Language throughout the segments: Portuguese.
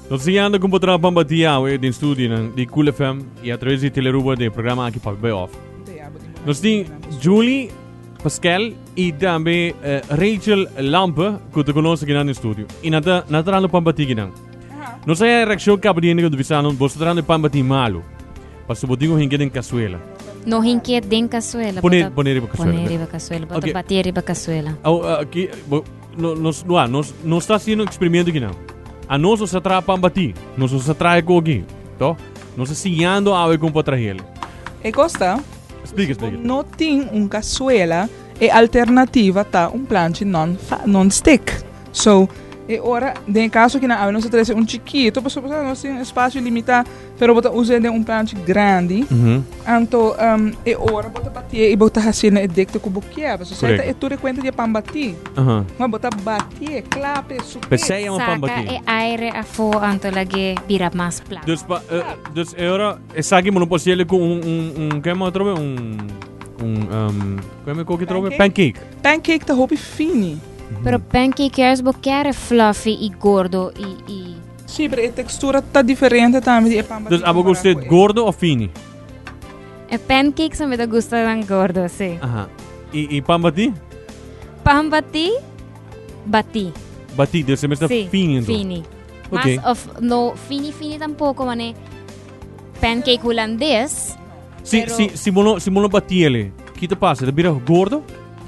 Nós seguindo com o Pambatia em estúdio de Cool FM e através de Teleruba do programa aqui para o Off. Nós temos Julie, Pascal e também Rachel Lampe que te conosco aqui no estúdio. E nada no Pambatia aqui. Nós temos a reação que abrimos do Visano, você está no Pambatia malo. Para o botinho hinque em caçuela. No hinque em caçuela. Poner riba caçuela. Poner riba caçuela, bota bater riba caçuela. Aqui, nós está fazendo um experimento aqui não. A nós se trata Pambati, nós se trata aqui, tá? Nós seguindo a com para ele. E gosta? Explica. Não tem caçuela e alternativa tá planche non-stick. So, e ora, em caso que nós temos chiquito, nós temos espaço limitado, pero bota usa de planche grande. Então, e ora bota bater e bota assim e decto com boquia, você sabe? É tudo conta de Pambati. Mas bota bater, clape, super. Pensei em Pambati. Saca e aire a fo anto lagi bira mais plano. Dus ora, essa aqui não pode com que é mais trobe como que trobe pancake. Pancake tá hobby fini. Pero pancake é boqueare fluffy e gordo e Sim, mas a textura tá diferente também de Pambati. Dus abo goste gordo ou fini? e pancake só me dá gosto de gordo, sim. E Pambati? Pambati, bati. Bati, dus é mesmo fini. Fini. Ok. Mas no fini tampouco, mane pancake holandês. Se mono bati ele, que te passa? Ele vira gordo?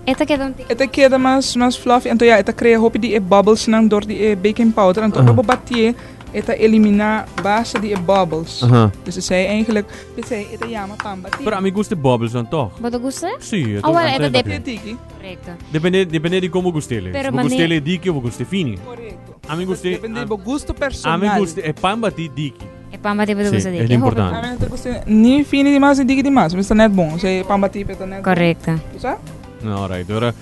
Esta queda Esta queda mais fluffy, então esta cria hobby de bubbles não door de baking powder, então para bater esta eliminar base de bubbles. Dus ze zei eigenlijk, esta chama Pambati. Pero a mim gosta de bubbles dan toch? Wat gusta? Sim, Esta Tiki. correcto. Depende de como gostele. Pero Se gostele diki ou gostele fini. Correcto. A mim gosta. Depende do gosto A personal. mim gosta é Pambati diki. E Pambati wat gusta Sim, di. é importante. A mim não gosta nem fini demais nem diki demais, mas está net bom. Sei Pambati está net. Correcto. Sabe? Alright, ora.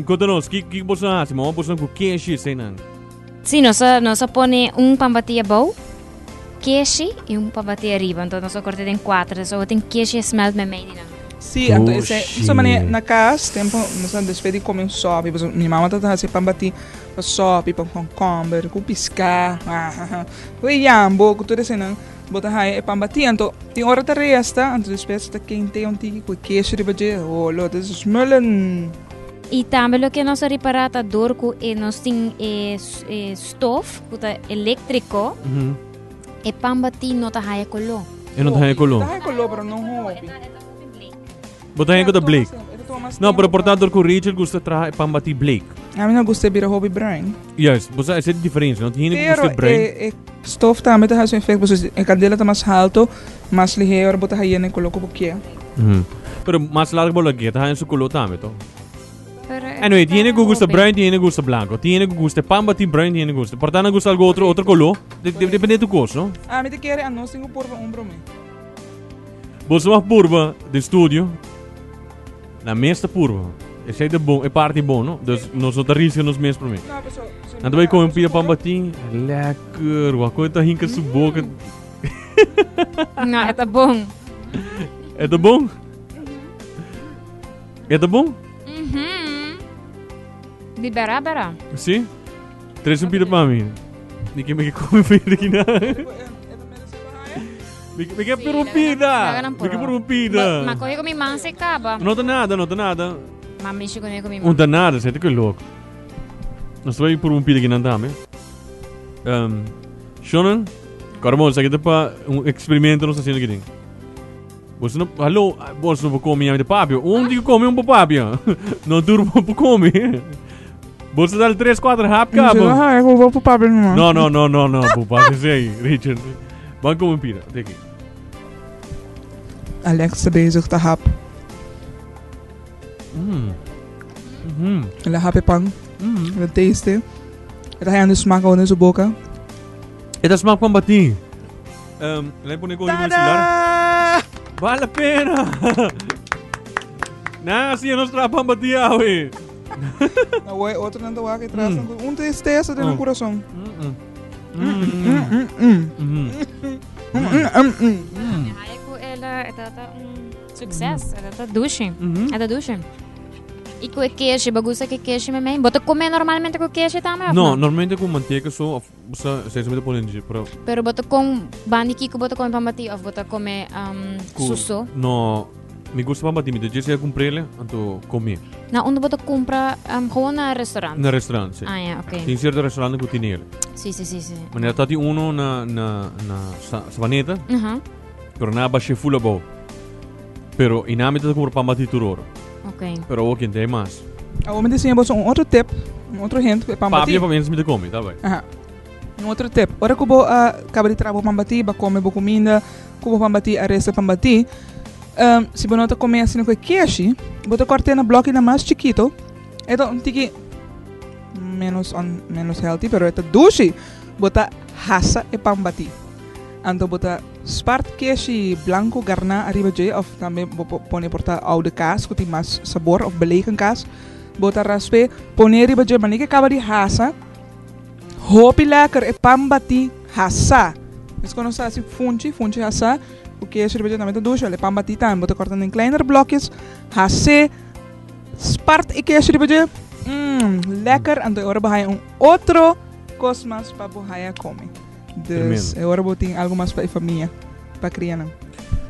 Conta-nos, que você acha? Vamos posar com queijo sem não? Sim, nós pone Pambati bom, queijo e Pambati arriba. Então nós cortamos em 4, só tem queijo e smelt met mij. Sim, então essa maneira na casa, tempo, nós despedi comer um sopa, minha mamãe tá fazendo Pambati, com sopa, com cucumber, com piscar, com jambo, com tudo assim, não. Bota aí Pambati, então tem hora da resta, então depois tá quente um tiki com queijo de baje, oh, lo, das smullen. E também o que nós reparata dorco é nós tem stove, que é elétrico, e Pambati não tá aí colo. Eu não tenho color. Tá color, pero não hobby. Bota aí com o Blake. Não, pero portanto com Rachel gosta de trazer Pambati Blake. A mim não gosta de hobby brain. Yes, você é diferente, não tem ninguém gosta de Pero brain. stove também tá fazendo efeito, porque a cadeira tá mais alto, mais ligeiro, bota aí e coloca porque. Pero mais largo bola aqui, tá aí su color também, to. Anyway, tiene que gusta brown, tiene que gusta blanco. Tiene que gusta Pambati brown, tiene que gusta. Portanto, gusta algo outro color. Depende do gosto, não? A mim te quer a nós tenho por brome. Você vai purva do estúdio. Na mesta purva. Esse é bom, é parte bom, não? Dus nós outros riscos nos mesmos para mim. Não, pessoal. Então vai comer um pia Pambati. Lekker, uma coisa tá rinca sua boca. Não, é bom. É tá bom? É tá bom? Libera. Sim? Traz um pia para mim. Ninguém me come pia aqui não. Me quer perrompida. Me quer perrompida. Mas corre com minha mão se acaba. Não tá nada. Mas mexi com minha mão. Não tá nada, você tá que louco. Nós vai perrompida aqui não tá, né? Shonan, Carmon, você quer para experimento nós fazendo aqui. Você não, alô, você não vai comer de papio? Onde que come papio? Não turbo para comer. Você dá 3, 4 rap cabo. Eu vou pro papel não. Não, pro papio sei, Richard. Vamos comer pira, até aqui. Alex tá bezig te hap. Ela hap pang. Ela taste. Ela hay ano smaak na sa boca. Ito smaak Pambati. Lembra po ko yung celular? Vale a pena. Nasce a nossa Pambati awe. Ué, outro não dá aqui atrás. Tristeza dentro do coração. Ela é sucesso, ela tá douche. E com o queijo, bagunça que queijo mesmo. Bota comer normalmente com queijo também? Não, normalmente com manteiga só, você sempre põe de para. Pero bota com bandiquico, bota com pambati, ou bota comer suso? Não, me gusta pambati, me deixa comprei ele, então comer. Não, onde bota compra gewoon na restaurante? Na restaurante, sim. Ah, yeah, ok. Tem certo restaurante que tem ele. Sim. Mas já tem um na Savaneta, pero na baixa full bom. Pero in nome de comprar pambati turoro. Ok. Pero ook in tem mais. Eu me disse outro tip, outro hint, pambati. Papi, para menos me de comer, tá bem. Outro tip. Ora que eu acabo de trabalhar pambati, ba comer boa comida, que eu pambati, a resta pambati. Se você não comer assim com queijo, você corta na bloco na mais chiquito. Então, tiki menos healthy, pero é doce. Você hasa e pambati. Então, você spart queijo blanco garna arriba de, of também pone porta oude kaas, que tem mais sabor, of belegen kaas. Você raspe, pone arriba de, mas que acaba de hasa. Hopi lekker e pambati hasa. Dus quando você assim funde hasa. O queijo de também é doce, ele pambati também, você corta em kleiner blokjes, hase, spart e queijo de lekker, então agora vai outro cosmas para você comer. Dus agora vou ter algo mais para a família, para criança,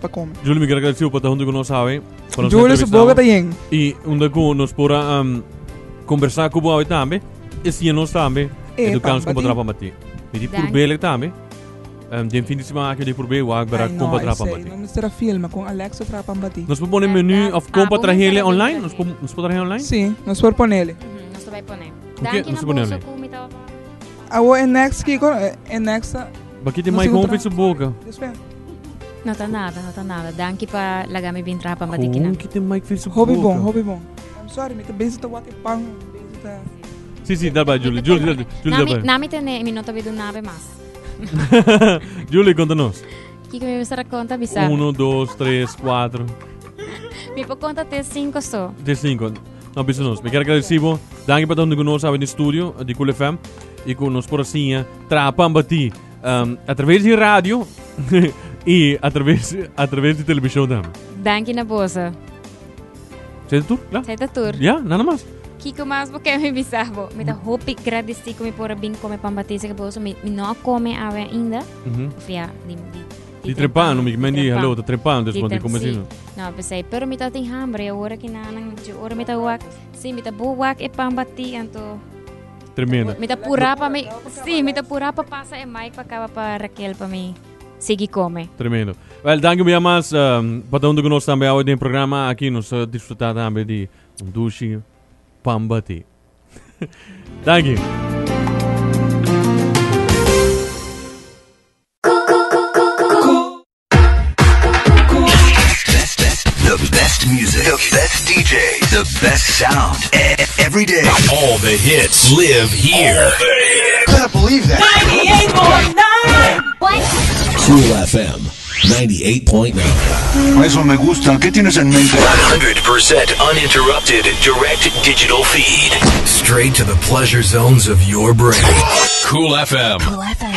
para comer. Júlio, me quero agradecer por estar junto com nós, sabe? Júlio, se boga também. E onde nós podemos conversar com você também, e se nós também, educamos como para pambati. E por bem também. Den fim de semana que eu probeer waar ik bereid kom para pambati. Não mistura filme com Alexa para pambati. Nós podemos pôr menu of kom para ele online? Nós podemos pôr online? Sim, nós podemos pôr ele. Nós vai pôr. Danke na bolsa com mita. Awo next que next. Bakit tem mais com Facebook? Não tá nada. Danke para lagami bin para pambati kina. Que tem mais Facebook? Hobby bom. I'm sorry, me base to what pang. Sim, dá para Júlio. Nami tem minuto vidu nave mais. Júlio, conta-nos. Que me você conta, bisa? 1, 2, 3, 4. Me pode contar até 5 só. Até 5. Não, bisa nos. Me quero agradecer. Danke para estar conosco no estúdio de Cool FM. E com nós por assim, tra pambati. Através de rádio e através de televisão também. Danke na bolsa. Sai da tour? Sai da tour. Ja, nada mais. Kiko mas porque me bisavo. Me da hopi agradeci que me pora bem comer pambati que bolso me não come ainda. Fia di trepando, mi mendi hello, da trepando, dus want ik kom zien. Nou, pensei, pero me tá tem hambre, ora que nanang, ora me tá wak, sim, me tá buwak e pambati anto. Tremenda. Me tá pura para me, sim, me tá pura para passa e Mike para acaba para Raquel para me seguir come. Tremendo. Well, danke muito mais para estar conosco também hoje no programa aqui nos desfrutar também de douche pambati. Thank you. The best music, the best DJs, the best sound. Every day. All the hits live here. Can't believe that. 98.9. What? Cool FM 98.9. Eso me gusta. ¿Qué tienes en mente? 100% uninterrupted direct digital feed. Straight to the pleasure zones of your brain. Cool FM. Cool FM.